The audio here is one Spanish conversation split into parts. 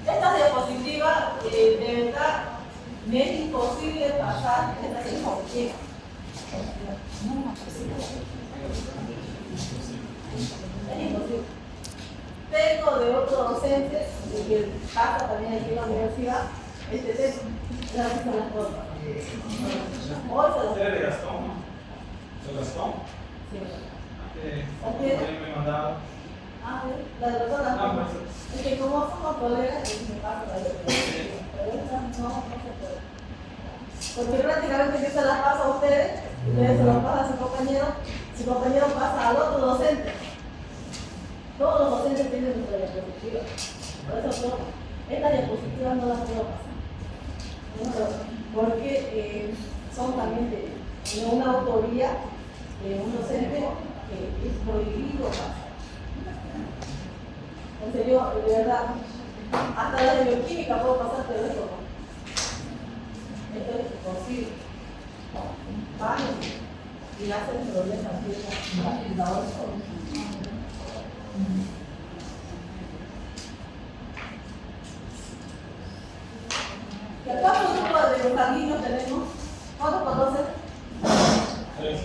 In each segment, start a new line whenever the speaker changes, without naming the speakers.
Esta diapositiva, de verdad, me es imposible pasar esta diapositiva. Es imposible. Tengo de otros docentes, que pasa también aquí en la universidad, este texto. Ya las cosas.
¿Era de Gastón? ¿De Gastón?
Sí.
Me mandaba.
Ah, la de los otros. Es que como somos colegas, me pasa la diapositiva. Pero esta no se puede. Porque prácticamente yo se las paso a ustedes, ustedes se las pasan a su compañero pasa al otro docente. Todos los docentes tienen nuestra diapositiva. Por eso esta diapositiva no la puedo pasar. Porque son también de una autoría de un docente que es prohibido pasar. Entonces yo, de verdad, hasta la de bioquímica puedo pasar, pero eso no. Esto es imposible. Van y hacen problemas y la hora ¿Y acá cuántos grupos de los sanguíneos tenemos? ¿Cuántos conocen?
3.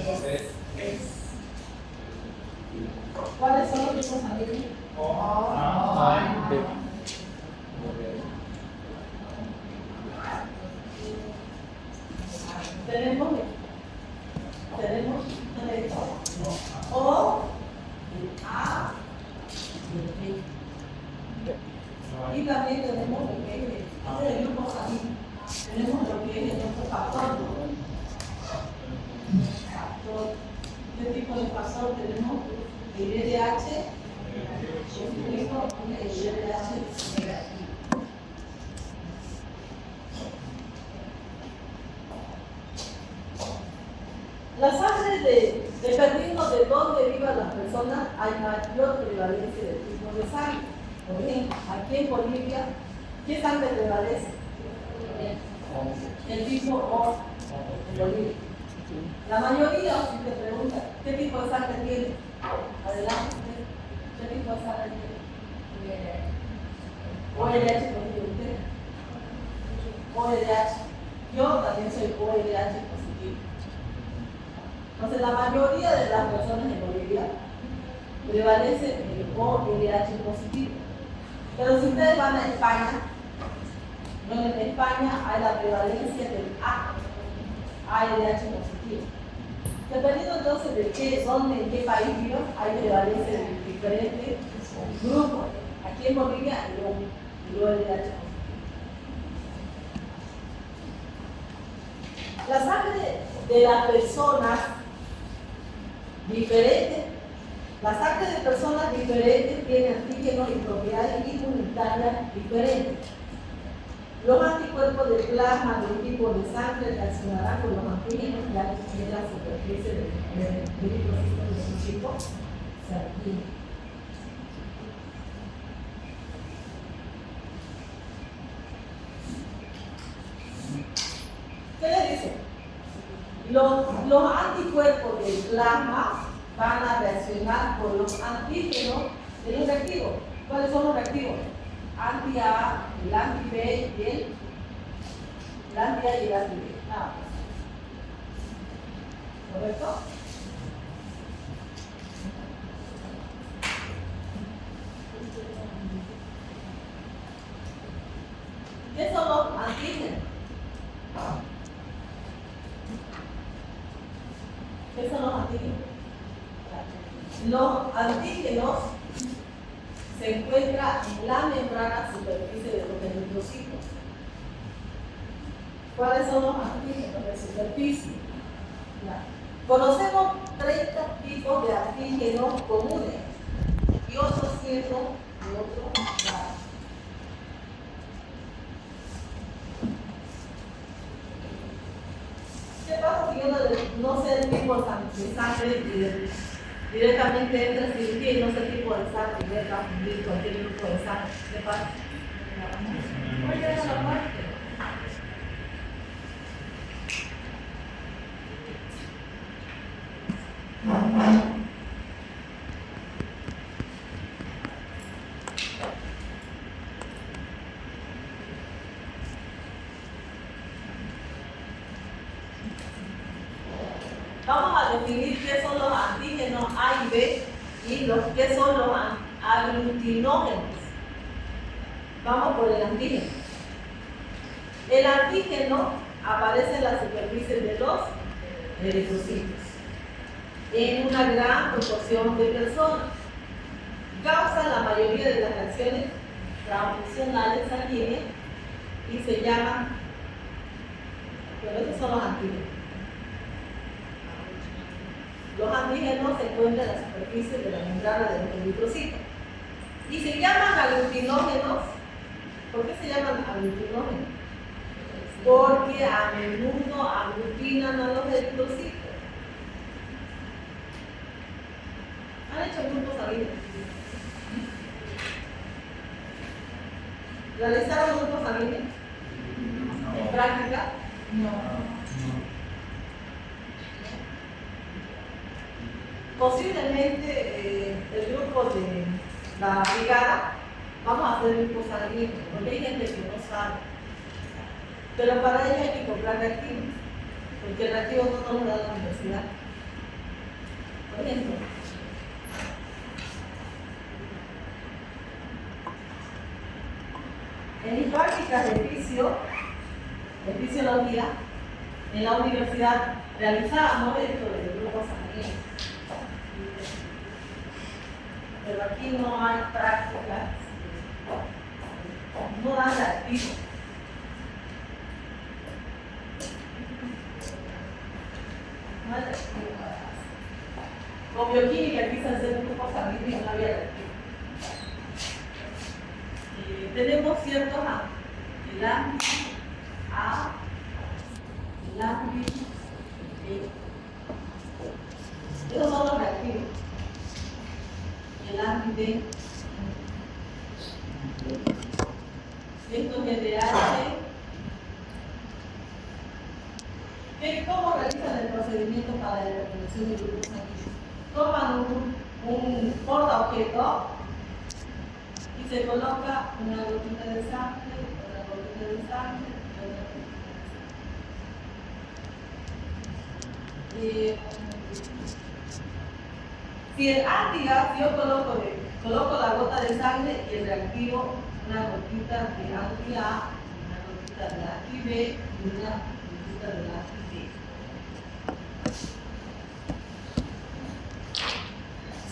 ¿Cuáles son los grupos sanguíneos? Tenemos O, A, y también tenemos lo que es el grupo sanguíneo. Tenemos lo que es el otro factor. ¿Qué tipo de factor tenemos? El LDH, el LDH negativo. La sangre, dependiendo de dónde vivan las personas, hay mayor prevalencia de tipo de sangre. Por ejemplo, aquí en Bolivia, ¿qué sangre prevalece? El tipo O en Bolivia. La mayoría, si te preguntan, ¿qué tipo de sangre tiene? Adelante, ¿qué tipo de sangre tiene? OLH positivo. OLH. Yo también soy OLH positivo. Entonces, la mayoría de las personas en Bolivia prevalece el OLH positivo. Pero si ustedes van a España, bueno, en España hay la prevalencia del ALH positivo. Dependiendo entonces de dónde, en qué país vivo, hay prevalencia de diferentes grupos. Aquí en Bolivia, el OLH positivo. La sangre de las personas diferentes, la sangre de personas diferentes tiene antígenos y propiedades inmunitarias diferentes. Los anticuerpos de plasma de un tipo de sangre reaccionarán con los antígenos que hay en la superficie del eritrocito de su tipo sanguíneo. ¿Qué le dice? Los anticuerpos del plasma van a reaccionar con los antígenos de un reactivo. ¿Cuáles son los reactivos? Anti-A, el anti-B y el anti-A y el anti-B. Nada más. ¿Correcto? ¿Qué son los antígenos? ¿Qué son los antígenos? Los antígenos se encuentran en la membrana superficie de los eritrocitos. ¿Cuáles son los antígenos de superficie? Conocemos 30 tipos de antígenos comunes y otros 100 de otros raros. ¿Qué pasa si yo no sé el tipo de sangre y directamente entra a cirugía y no sé el tipo de sangre y deja fundir cualquier grupo de sangre? ¿Qué pasa? No llega a la parte. Vamos a definir qué son los antígenos A y B y qué son los aglutinógenos. Vamos por el antígeno. El antígeno aparece en la superficie de los eritrocitos en una gran proporción de personas. Causa la mayoría de las reacciones transfusionales sanguíneas y se llaman, pero esos son los antígenos. Los antígenos se encuentran en la superficie de la membrana de los eritrocitos y se llaman aglutinógenos. ¿Por qué se llaman aglutinógenos? Porque a menudo aglutinan a los eritrocitos. ¿Han hecho grupos sanguíneos? ¿Realizaron grupos sanguíneos? ¿En práctica? No. Posiblemente el grupo de la brigada vamos a hacer grupos sanguíneos, porque hay gente que no sabe. Pero para ello hay que comprar reactivos, porque el reactivo no nos lo da la universidad. Por ejemplo, en mis prácticas de fisiología, en la universidad realizábamos esto de grupos sanguíneos. Pero aquí no hay prácticas, no dan reactivos. No hay reactivos para hacer. Con bioquímica quise hacer grupos sanguíneos y no había reactivos. Tenemos ciertos el anti A, el anti B. Esos son los reactivos. El anti B. Esto es el DH. ¿Cómo realizan el procedimiento para la recolección de grupos sanguíneos? Toman un portaobjeto y se coloca una gotita de sangre, otra gotita de sangre, otra gotita de sangre. Si el antigas, yo coloco la gota de sangre y el reactivo, una gotita de anti-A, una gotita de anti-B y una gotita de anti-B.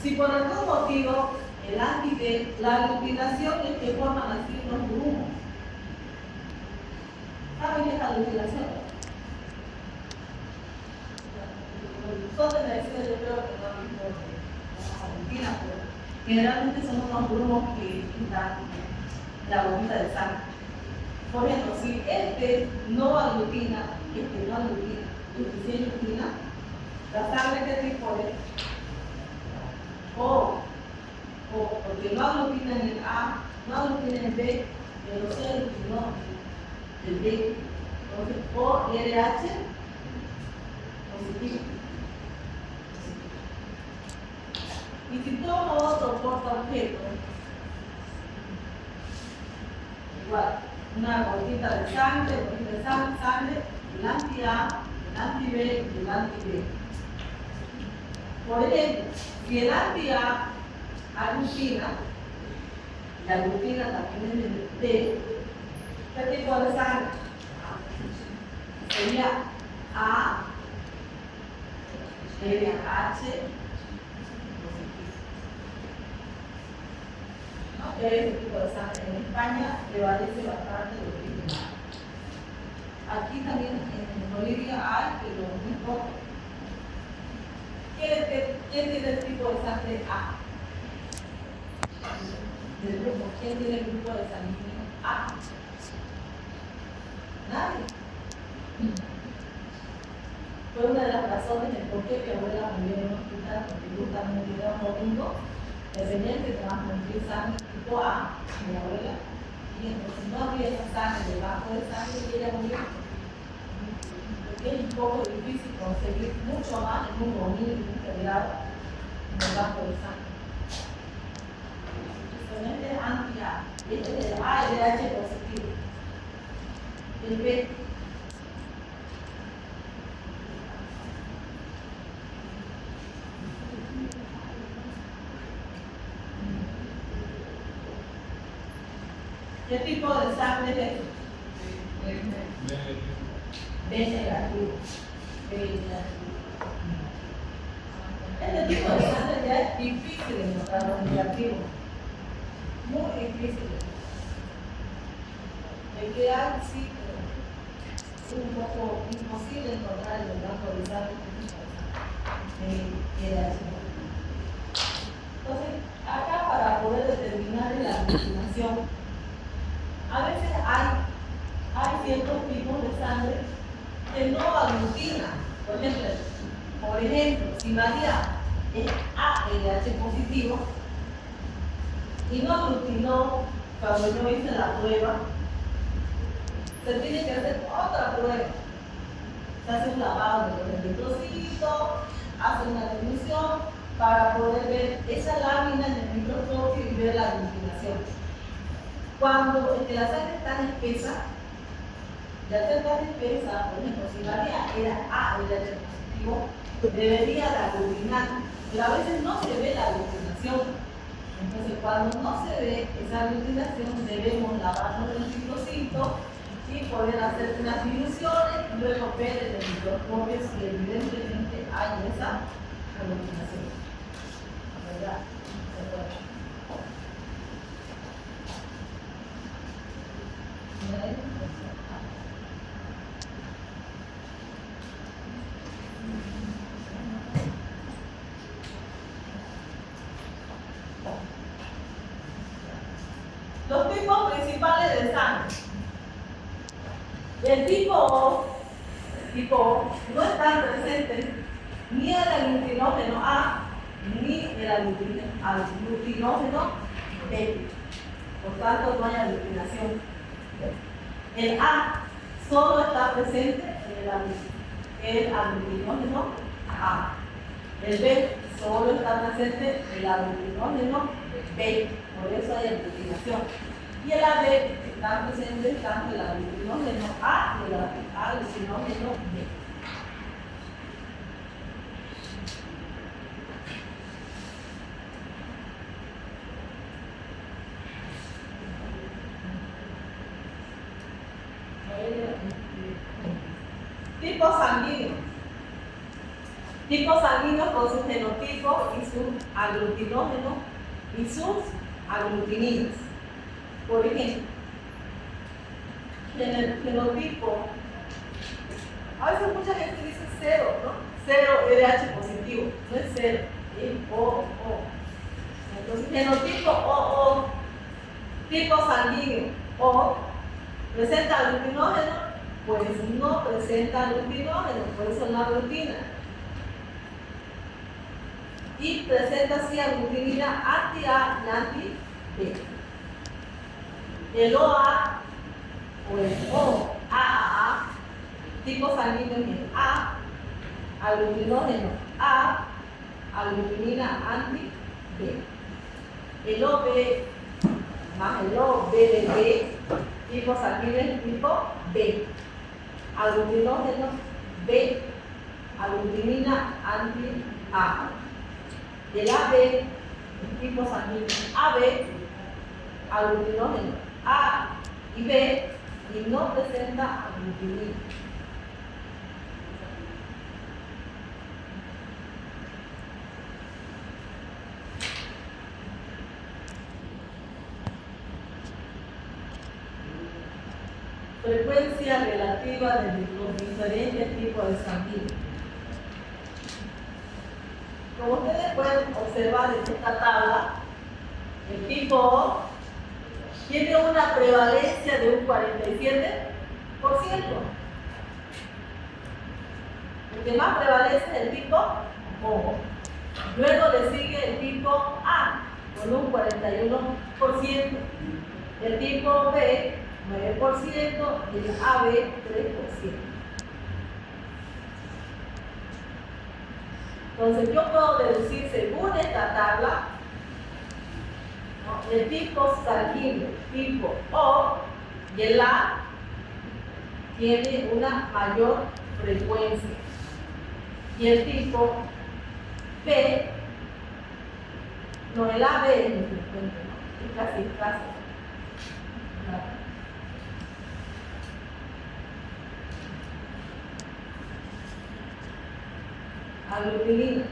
Si por algún motivo el anti-B, la aglutinación es que forman así unos grumos. ¿Saben qué es la aglutinación? Son de reacciones, yo creo que no han visto las aglutinas, pero generalmente son unos grumos que dan la gotita de sangre. Por ejemplo, si este no aglutina, sí aglutina, la sangre que dispone, o porque no aglutina en el A, no aglutina en el B, en los C aglutinó el B, entonces o RH positivo. Y si tomo otro portaobjeto, igual, una gotita de sangre, el anti-A, el anti-B y el anti-B. Por ejemplo, si el anti-A aglutina, la aglutina también es el D, ¿qué tipo de sangre? Sería A, RH, este tipo de sangre en España prevalece bastante lo que es. Aquí también en Bolivia hay, pero muy poco. ¿Quién tiene el tipo de sangre A? Del grupo. ¿Quién tiene el grupo de sanguíneo A? Nadie. Fue una de las razones de por qué mi abuela murió en un hospital, porque justamente era un domingo, dependiente de transmitir sangre tipo A, mi abuela, y entonces no había esa sangre debajo de sangre y ella murió. es un poco difícil conseguir mucho más en un dominio integral en el banco de sangre. Este es anti-A, este es el A y el H positivo. El B. ¿Qué tipo de sangre es esto? B negativo. B negativo. Este tipo de sangre ya es difícil de encontrar los negativos. Muy difícil. Me queda así, un poco imposible encontrar en el banco de sangre. Entonces, acá para poder determinar la aglutinación, a veces hay ciertos tipos de sangre que no aglutinan. Por ejemplo, si María es ALH positivo y no aglutinó cuando yo hice la prueba, se tiene que hacer otra prueba. Se hace un lavado de los eritrocitos, hace una dilución para poder ver esa lámina en el microscopio y ver la aglutinación. Cuando la sangre es tan espesa, por ejemplo, si María era ALH positivo, debería de aglutinar, pero a veces no se ve la aglutinación. Entonces, cuando no se ve esa aglutinación, debemos lavarnos el microcito y poder hacer unas diluciones y luego ver en el microscopio si evidentemente hay esa aglutinación. ¿Verdad? Los tipos principales de sangre. El tipo O no están presentes ni el aglutinógeno A ni el aglutinógeno B. Por tanto, no hay aglutinación. El A solo está presente en el aglutinógeno A. El B solo está presente en el aglutinógeno B. Por eso hay aglutinación. Y el AB está presente tanto el aglutinógeno A y el aglutinógeno B. Tipo sanguíneo. Tipo sanguíneo con su genotipo y su aglutinógeno y sus aglutininas. Por ejemplo, en el genotipo, a veces mucha gente dice 0, ¿no? 0 RH positivo, no es 0, es O. Entonces, genotipo O, tipo sanguíneo O, ¿presenta aglutinógeno? Pues no presenta aglutinógeno, por eso no aglutina. Y presenta sí aglutinina anti-A y anti-B. El OA o el OAA, tipo sanguíneo es el A, aglutinógeno A, aglutinina anti-B. El OB más el OBB, tipo sanguíneo es tipo B, aglutinógeno B, aglutinina anti-A. El AB es tipo sanguíneo AB, aglutinógeno A y B y no presenta aglutinina. Frecuencia relativa de los diferentes tipos de sanguíneo. Como ustedes pueden observar en esta tabla, el tipo O tiene una prevalencia de un 47%. El que más prevalece es el tipo O. Luego le sigue el tipo A con un 41%. El tipo B, 9%, y el AB, 3%. Entonces yo puedo deducir según esta tabla, ¿no?, el tipo sanguíneo, tipo O, y el A tiene una mayor frecuencia. Y el tipo B, no, el AB es muy frecuente, ¿no? Es casi escaso. Aglutinina.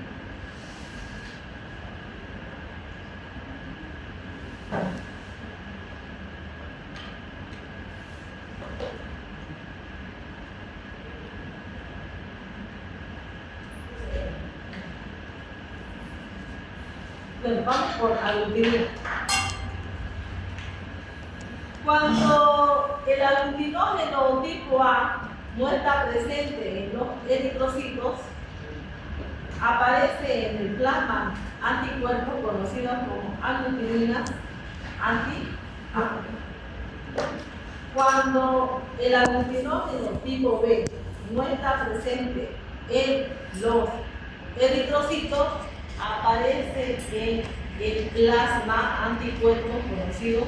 Bueno, vamos por aglutinina. Cuando el aglutinógeno tipo A no está presente en los eritrocitos, aparece en el plasma anticuerpos conocidos como aglutininas anti-A. Cuando el aglutinógeno tipo B no está presente en los eritrocitos, aparece en el plasma anticuerpos conocido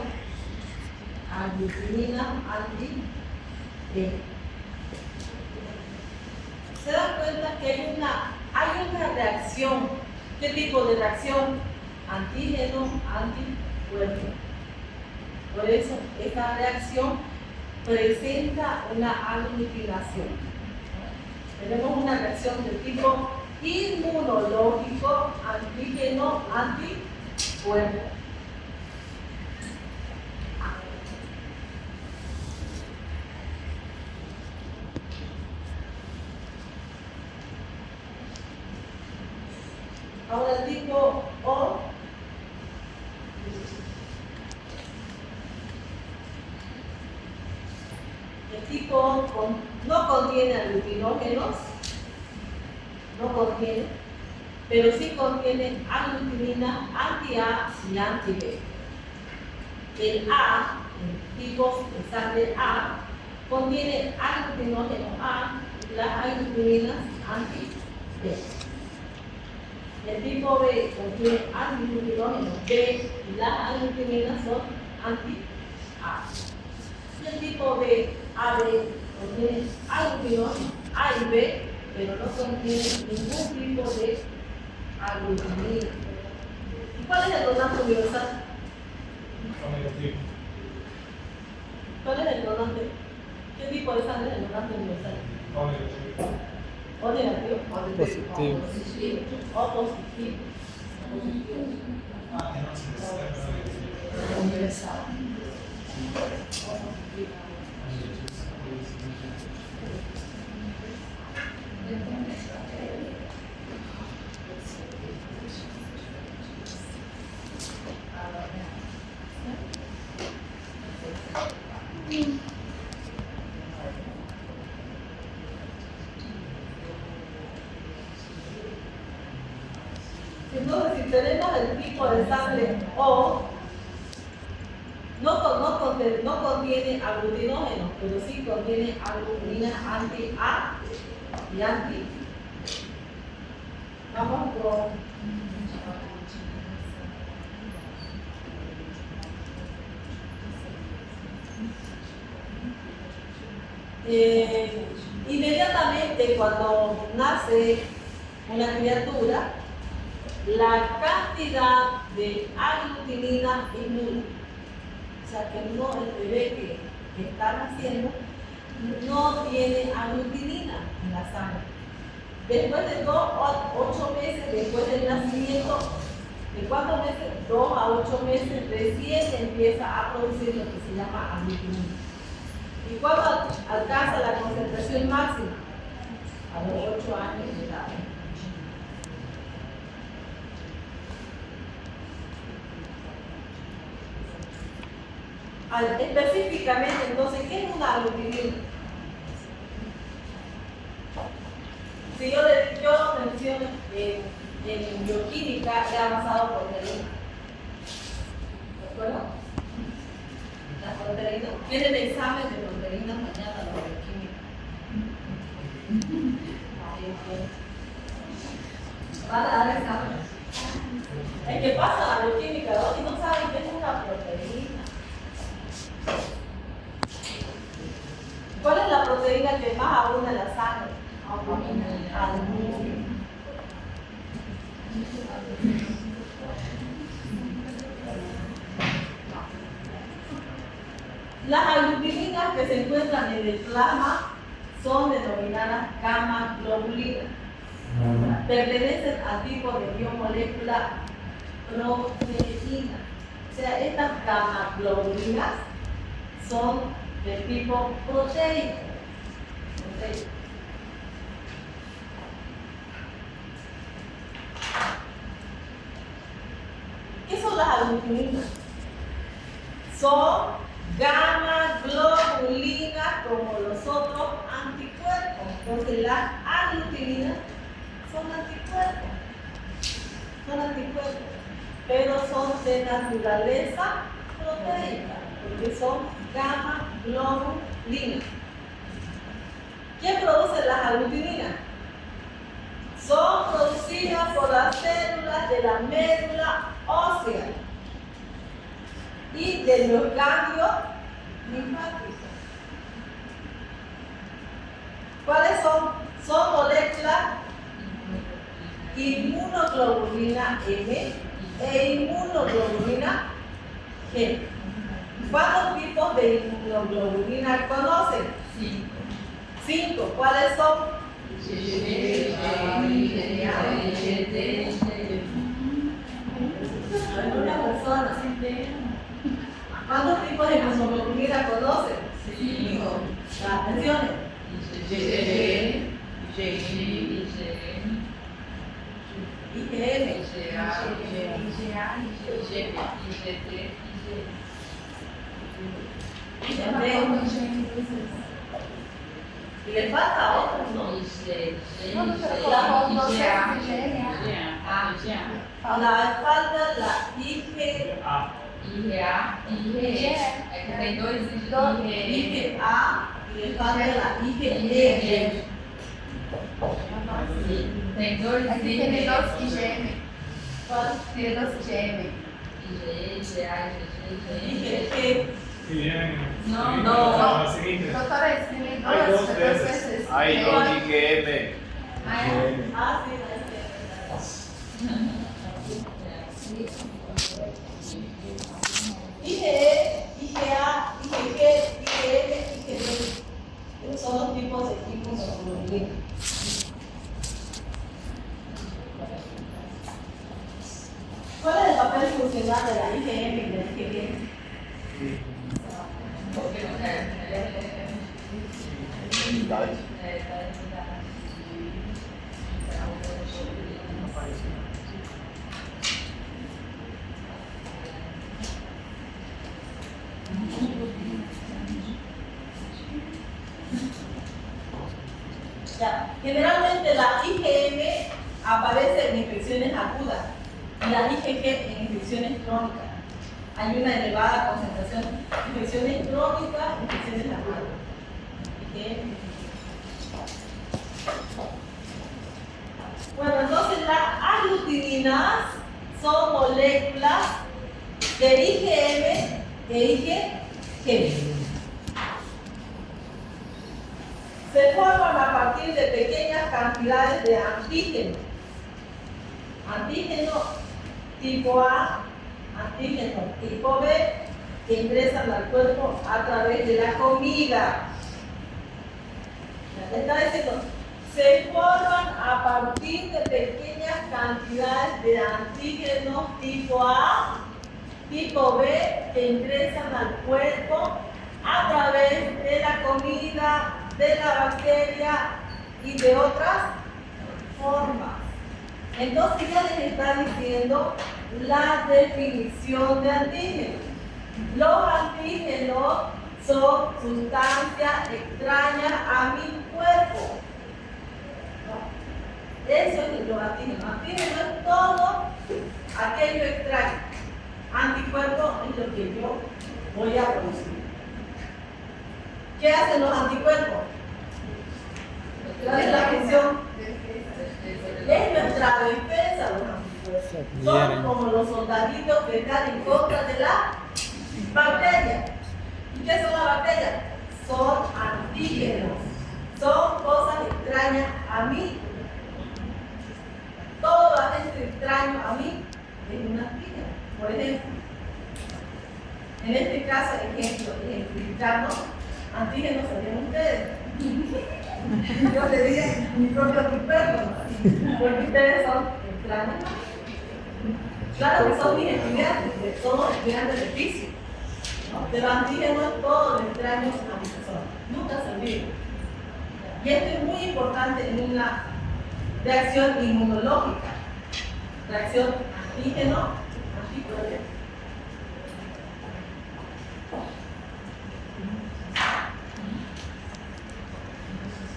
aglutinina anti-B. Se dan cuenta que hay una reacción. ¿Qué tipo de reacción? Antígeno, anticuerpo. Por eso, esta reacción presenta una aglutinación. Tenemos una reacción de tipo inmunológico, antígeno, anticuerpo. Ahora el tipo O. El tipo O no contiene aglutinógenos, pero sí contiene aglutinina anti-A y anti-B. El A, el tipo de sangre A, contiene aglutinógeno A y las aglutininas anti-B. El tipo B contiene aglutinógeno B y las aglutininas son anti-A. Y el tipo B, AB, contiene aglutinógeno A y B, pero no contiene ningún tipo de aglutinina. ¿Y cuál es el donante universal?
Negativo.
¿Cuál es el donante? ¿Qué tipo de sangre es el donante universal?
Negativo.
O negativo.
Positivo.
O positivo. Universal. Entonces, si tenemos el tipo de sangre O, no contiene aglutinógenos, pero sí contiene aglutinina anti-A y anti. Vamos con inmediatamente cuando nace una criatura, la cantidad de aglutinina es nula. O sea que no, el bebé que está naciendo no tiene aglutinina en la sangre. Después de 2 a 8 meses después del nacimiento, ¿de cuántos meses? 2 a 8 meses recién empieza a producir lo que se llama aglutinina. ¿Y cuándo alcanza la concentración máxima? A los 8 años de edad. Específicamente, entonces, ¿qué es una aglutinina? Si yo menciono en bioquímica, he avanzado proteína. ¿De acuerdo? Las proteínas. Tienen examen de proteínas mañana la bioquímica. Van a dar examen. Es que pasa la bioquímica, ¿no? Y no saben qué es una proteína. ¿Cuál es la proteína que más abunda en la sangre? Albúmina. Las aglutininas que se encuentran en el plasma son denominadas gamma-globulinas. Pertenecen al tipo de biomolécula proteína. O sea, estas gamma-globulinas son del tipo proteico. ¿Qué son las aglutininas? Son gamma-globulinas como los otros anticuerpos. Entonces las aglutininas son anticuerpos. Son anticuerpos, pero son de naturaleza proteica, porque son gamma-globulinas. ¿Quién produce las aglutininas? Son producidas por las células de la médula ósea y de los ganglios linfáticos. ¿Cuáles son? Son moléculas inmunoglobulina M e inmunoglobulina G. ¿Cuántos tipos de inmunoglobulina conocen? 5. ¿Cuáles son? Una persona. ¿Cuántos tipos de inmunoglobulina conocen? 5. Atención. IgM. Y le falta otro, ¿no? La falta la IgA. IgA. Y le falta la IgE.
Tem dois
Aqui tem dos IgM.
¿Cuál?
Tem dos IgM.
IgG.
Y bien.
No,
sí,
no.
La siguiente.
Doutora, esse tem
Hay
duas
dos veces.
vezes.
Hay dos IgM.
Ah, é?
Ah, sí, IgE, IgA, IgG, IgM, IgG. Esos son los tipos de inmunoglobulina. ¿Cuál es el papel funcional de la IgM y de la IgG? Ya, generalmente la IgM aparece en infecciones agudas y la IgG en infecciones crónicas. Hay una elevada concentración de infecciones crónicas y infecciones agudas. IgM. Bueno, entonces las aglutininas son moléculas de IgM e IgG. Se forman a partir de pequeñas cantidades de antígenos. Antígeno tipo A, antígeno tipo B, que ingresan al cuerpo a través de la comida. Ya te está diciendo, se forman a partir de pequeñas cantidades de antígenos tipo A, tipo B, que ingresan al cuerpo a través de la comida, de la bacteria y de otras formas. Entonces ya les está diciendo la definición de antígenos. Los antígenos son sustancias extrañas a mi cuerpo. Eso es los antígenos. Antígenos es todo aquello extraño. Anticuerpo es lo que yo voy a producir. ¿Qué hacen los anticuerpos? ¿Cuál es la función? Es nuestra defensa Son como los soldaditos que están en contra de la bacteria. ¿Y qué son las bacterias? Son antígenos. Son cosas extrañas a mí. Todo lo que es extraño a mí es un antígeno. Por ejemplo, en este caso, ejemplificando, antígenos serían ustedes. Yo le dije mi propio perro, porque ustedes son extraños. Claro que son mis estudiantes, somos estudiantes de física, ¿no? Pero antígenos todos los extraños a mi persona. Nunca se olviden. Y esto es muy importante en una reacción inmunológica. Reacción antígeno-anticuerpo.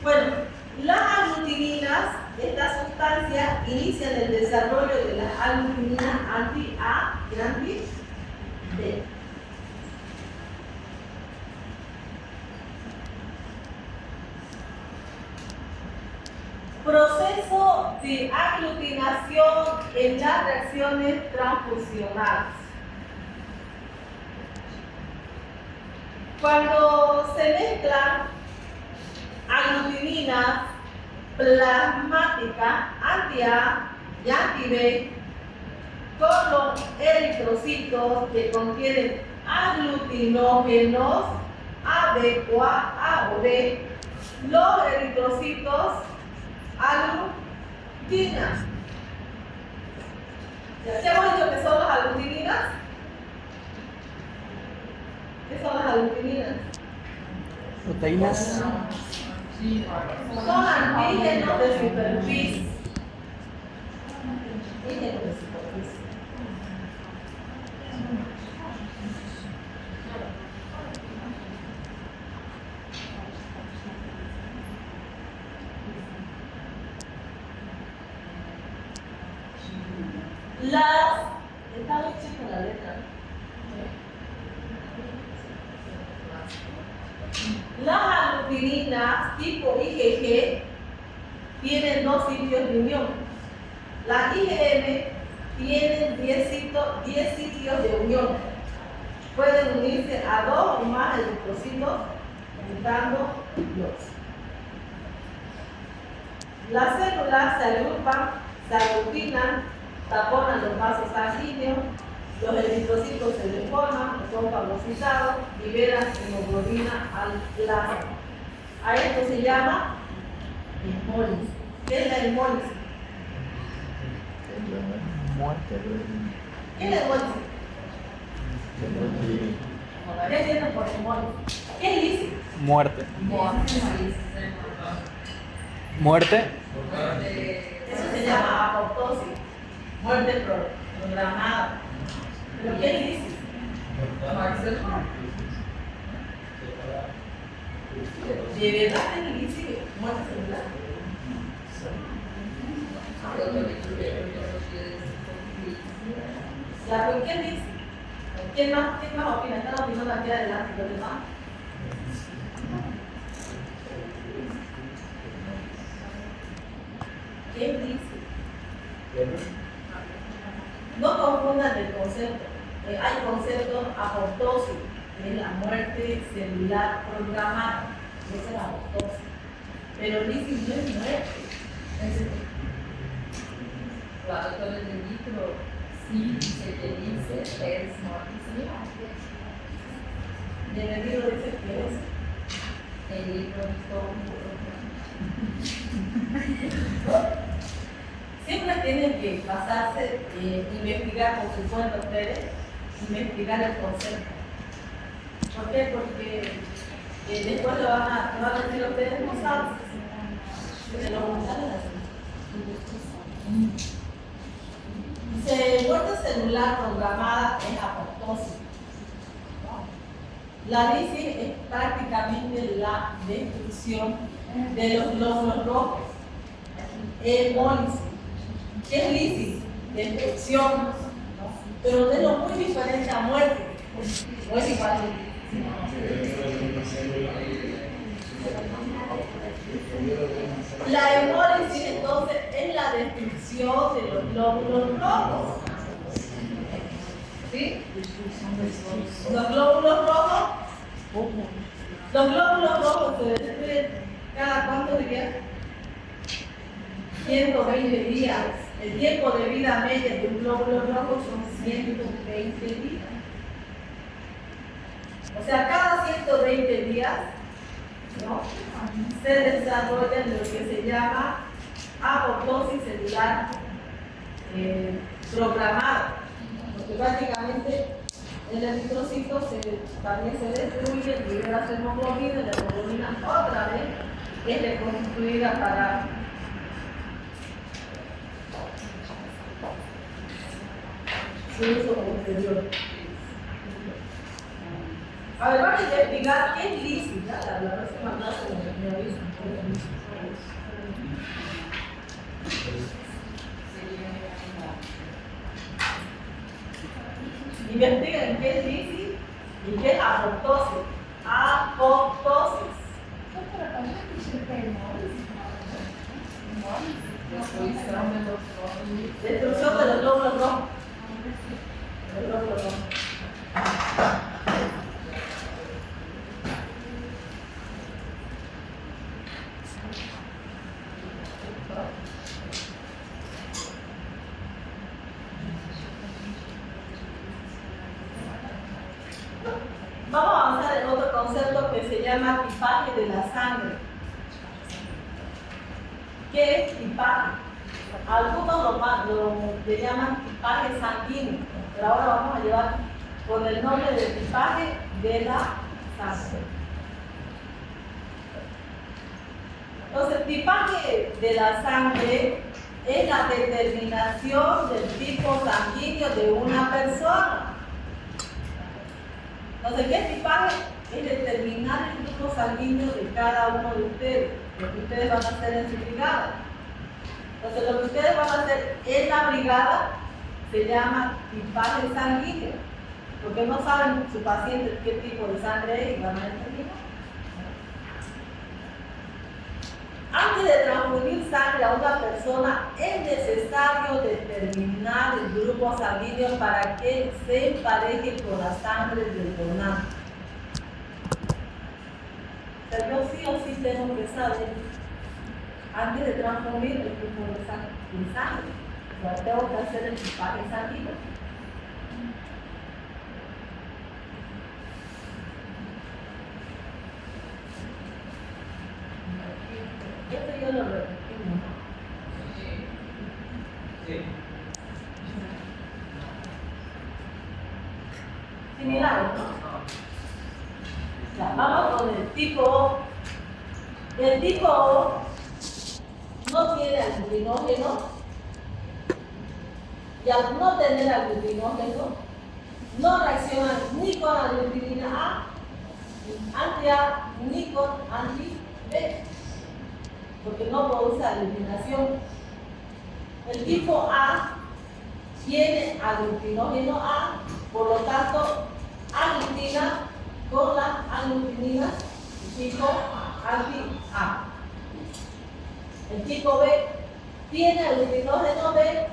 Bueno, las aglutininas, esta sustancia, inician el desarrollo de las aglutininas anti-A y anti-B. Proceso de aglutinación en las reacciones transfusionales. Cuando se mezclan aglutininas plasmáticas anti-A y anti-B con los eritrocitos que contienen aglutinógenos AB o A o B, los eritrocitos aglutinan. ¿Ya hemos dicho que son las aglutininas? ¿Qué son las aglutininas?
Proteínas.
Son antígenos de superficie. Antígenos de superficie. Está muy chica la letra. Las aglutininas tipo IgG tienen dos sitios de unión. La IgM tiene 10 sitios de unión. Pueden unirse a 2 o más eritrocitos juntando los. Las células se agrupan, se aglutinan, taponan los vasos sanguíneos, los eritrocitos se deforman, son fagocitados, liberan hemoglobina al plasma. A esto se llama hemólisis. ¿Qué es la hemólisis?
Muerte.
¿Qué es la hemólisis? ¿Qué entienden por hemólisis? ¿Qué es lisis?
Muerte. Muerte.
Eso se llama apoptosis, muerte programada. ¿Pero qué es lisis? ¿De verdad es lisis muerte celular? ¿La por qué es lisis? ¿Quién más opina? ¿Están opinando aquí adelante los demás? ¿Qué es lisis? No confundan el concepto. Hay conceptos apoptosis, que es la muerte celular programada. Esa es la apoptosis. Pero lisis no es muerte.
Claro, todo el libro, sí, se te dice, es muerte.
Y en el libro dice que es
El libro
siempre tienen que basarse, investigar por su cuenta ustedes, investigar el concepto. ¿Por qué? Porque después lo van a decir ustedes no saben. Se lo van a dar así. Muerte celular programada es apoptosis. La lisis es prácticamente la destrucción de los glóbulos rojos. Hemólisis. ¿Qué es lisis? Destrucción. Pero de lo muy diferente a muerte. No es igual. La hemólisis entonces es la destrucción destrucción de los glóbulos rojos. ¿Sí? Los glóbulos rojos se destruyen cada cuántos días? 120 días. El tiempo de vida media de un glóbulo rojo son 120 días. O sea, cada 120 días, ¿no?, se desarrolla lo que se llama apoptosis celular programada. Porque prácticamente el eritrocito también se destruye, libera su hemoglobina, la hemoglobina otra vez es reconstruida para su uso posterior. A ver, vamos a investigar qué es lícita. La próxima clase me avisan. Investiguen qué es lisis y qué es apoptosis. Apoptosis. Destrucción de los glóbulos rojos. Los glóbulos rojos. Vamos a avanzar en otro concepto que se llama tipaje de la sangre. ¿Qué es tipaje? Algunos le llaman tipaje sanguíneo, pero ahora vamos a llevar con el nombre de tipaje de la sangre. Entonces, tipaje de la sangre es la determinación del tipo sanguíneo de una persona. Entonces, ¿qué es tipaje? Es determinar el grupo sanguíneo de cada uno de ustedes, lo que ustedes van a hacer en su brigada. Entonces, lo que ustedes van a hacer en la brigada se llama tipaje sanguíneo, porque no saben su paciente qué tipo de sangre es y van a determinar. Antes de transfundir sangre a una persona, es necesario determinar el grupo sanguíneo para que se empareje con la sangre del donante. O sea, yo sí o sí tengo que saber, antes de transfundir el grupo de sangre, o sea, tengo que hacer el tipaje sanguíneo. Esto yo lo repetí, ¿no?
Sí.
Similar, ¿no? Ya, vamos con el tipo O. El tipo O no tiene aglutinógeno y al no tener aglutinógeno no reacciona ni con aglutinina A, anti-A, ni con anti-B, porque no produce aglutinación. El tipo A tiene aglutinógeno A, por lo tanto aglutina con la aglutinina tipo anti-A. El tipo B tiene aglutinógeno B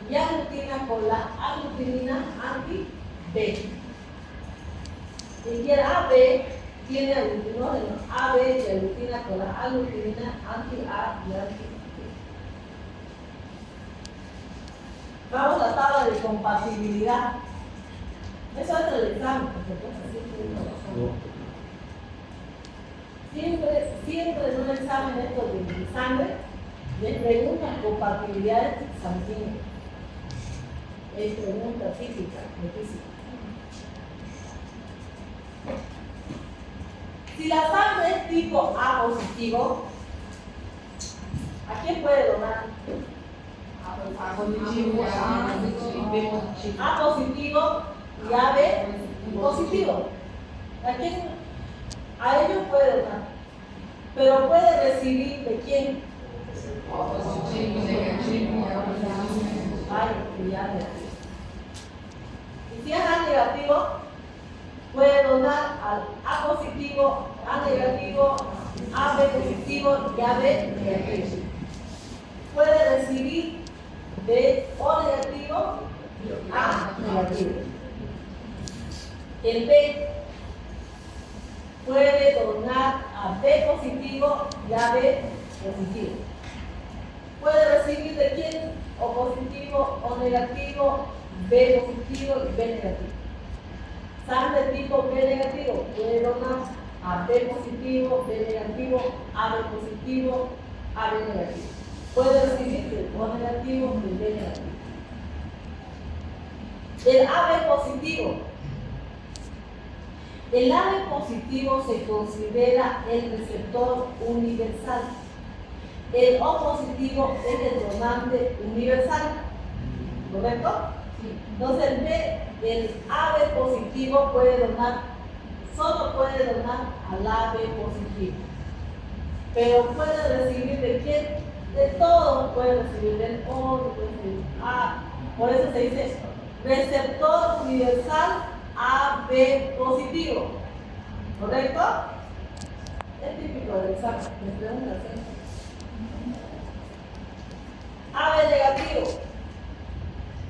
y aglutina con la aglutinina anti-B. Y el AB tiene aglutinógeno AB y aglutina con la aglutinina anti-A y anti-B. Vamos a la tabla de compatibilidad. Eso es el examen, siempre en un examen esto de sangre les preguntan compatibilidades sanguíneas. Es pregunta típica de física. Si la sangre es tipo A positivo, ¿a quién puede donar? A positivo, A positivo y AB positivo. ¿A quién? A ellos puede donar. Pero puede recibir ¿de quién? Ay, que ya me... Y si es A negativo, puede donar al A positivo, A negativo, AB positivo y AB negativo. Puede recibir de O negativo a negativo. El B puede donar a B positivo y a B positivo. Puede recibir de quién? O positivo o negativo, B positivo y B negativo. Sangre tipo B negativo puede donar a B positivo, B negativo, AB positivo, AB negativo. Puede recibir del O negativo y del B negativo. El AB positivo. El AB positivo se considera el receptor universal. El O positivo es el donante universal. ¿Correcto? Entonces el AB positivo puede donar, solo puede donar al AB positivo. Pero puede recibir de quién? De todos, puede recibir del O, puede recibir A. Por eso se dice receptor universal AB positivo. ¿Correcto? Es típico del examen, me preguntan así. AB negativo.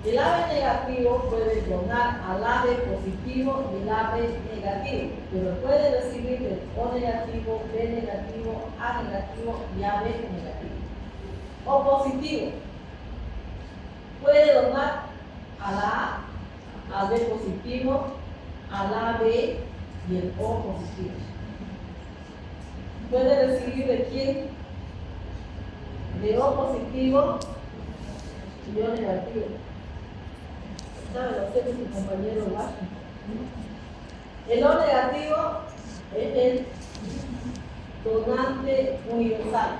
El AB negativo puede donar al AB positivo y el AB negativo, pero puede recibir el O negativo, B negativo, A negativo y AB negativo. O positivo puede donar a la A, al B positivo, al AB y el O positivo. Puede recibir de quién? De O positivo y O negativo. ¿Sabe? Lo sé que su compañero lo hace. El O negativo es el donante universal.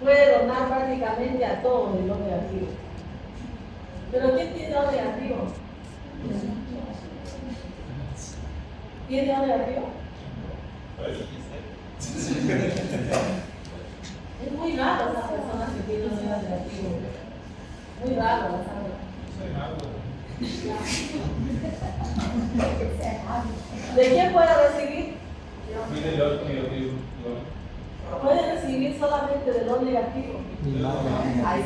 Puede donar prácticamente a todos el O negativo. ¿Pero quién tiene O negativo? ¿Tiene O negativo? Es muy raro esas personas que tienen O negativo. Muy raro la sangre. ¿De quién puede recibir? Puede recibir solamente del O negativo.
Ay,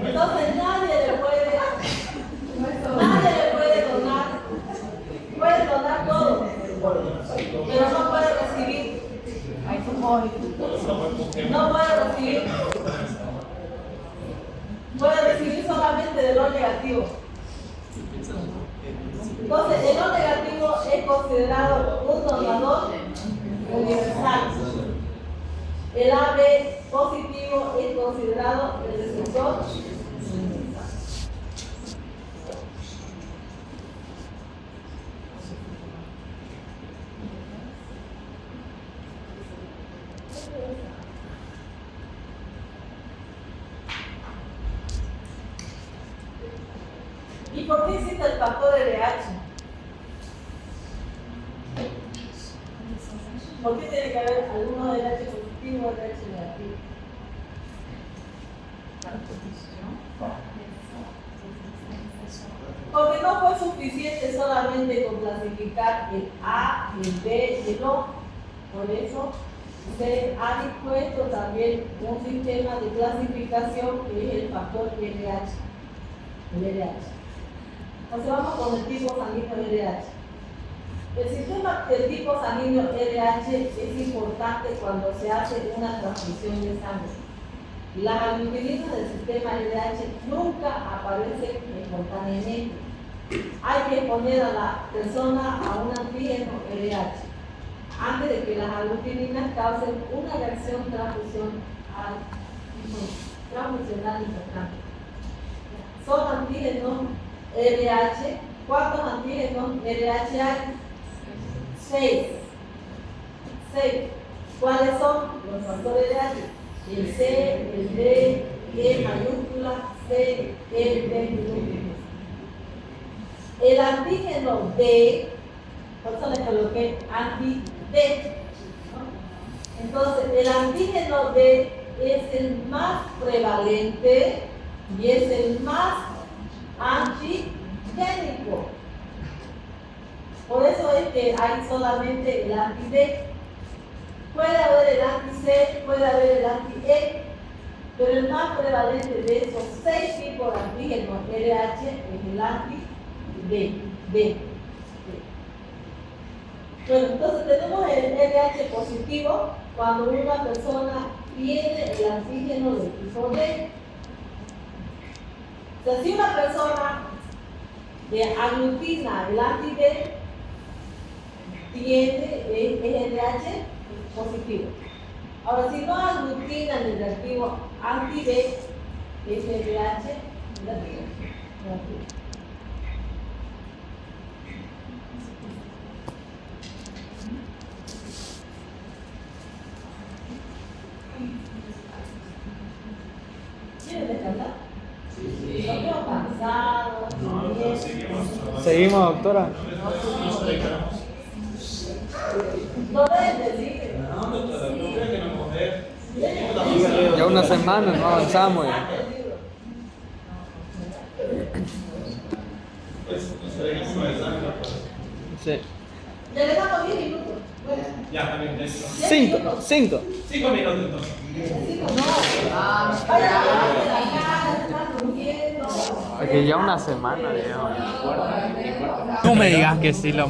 Entonces nadie le puede donar. Puede donar todo, pero no puede recibir. No puede recibir. Puede recibir solamente del O negativo. Entonces, el O negativo es considerado un donador universal. El AB positivo es considerado el receptor universal. ¿Y por qué existe el factor RH? ¿Por qué tiene que haber alguno RH positivo o RH negativo? Porque no fue suficiente solamente con clasificar el A, el B y el O. Por eso se ha dispuesto también un sistema de clasificación que es el factor RH. El RH. Entonces vamos con el tipo sanguíneo RH. El sistema del tipo sanguíneo RH es importante cuando se hace una transfusión de sangre. Las aglutininas del sistema RH nunca aparecen espontáneamente. Hay que exponer a la persona a un antígeno RH antes de que las aglutininas causen una reacción transfusional importante. Son antígenos RH. ¿Cuántos antígenos RH hay? 6. ¿Cuáles son los factores RH? El C, el D, E mayúscula, C, E, D minúscula. El antígeno D, por eso le coloqué anti-D. Entonces, el antígeno D es el más prevalente y es el más antigénico. Por eso es que hay solamente el anti-D. Puede haber el anti-C, puede haber el anti-E, pero el más prevalente de esos 6 tipos de antígenos LH es el anti-B. B. Bueno, entonces tenemos el LH positivo cuando una persona tiene el antígeno del tipo D. O sea, si una persona aglutina el anti-D, tiene el LH positivo. Ahora, si no aglutina el reactivo anti-B, es LH negativo. ¿Quieren descansar? Sí. ¿No quedo cansado?
Seguimos, doctora.
No deben decir.
Ya una semana no avanzamos. Ya. Sí.
Ya le damos 10 minutos. Bueno,
Ya, también.
5. 5.
5 minutos entonces.
vaya a la casa, están durmiendo.
Porque ya una semana, viejo. No me digas que sí lo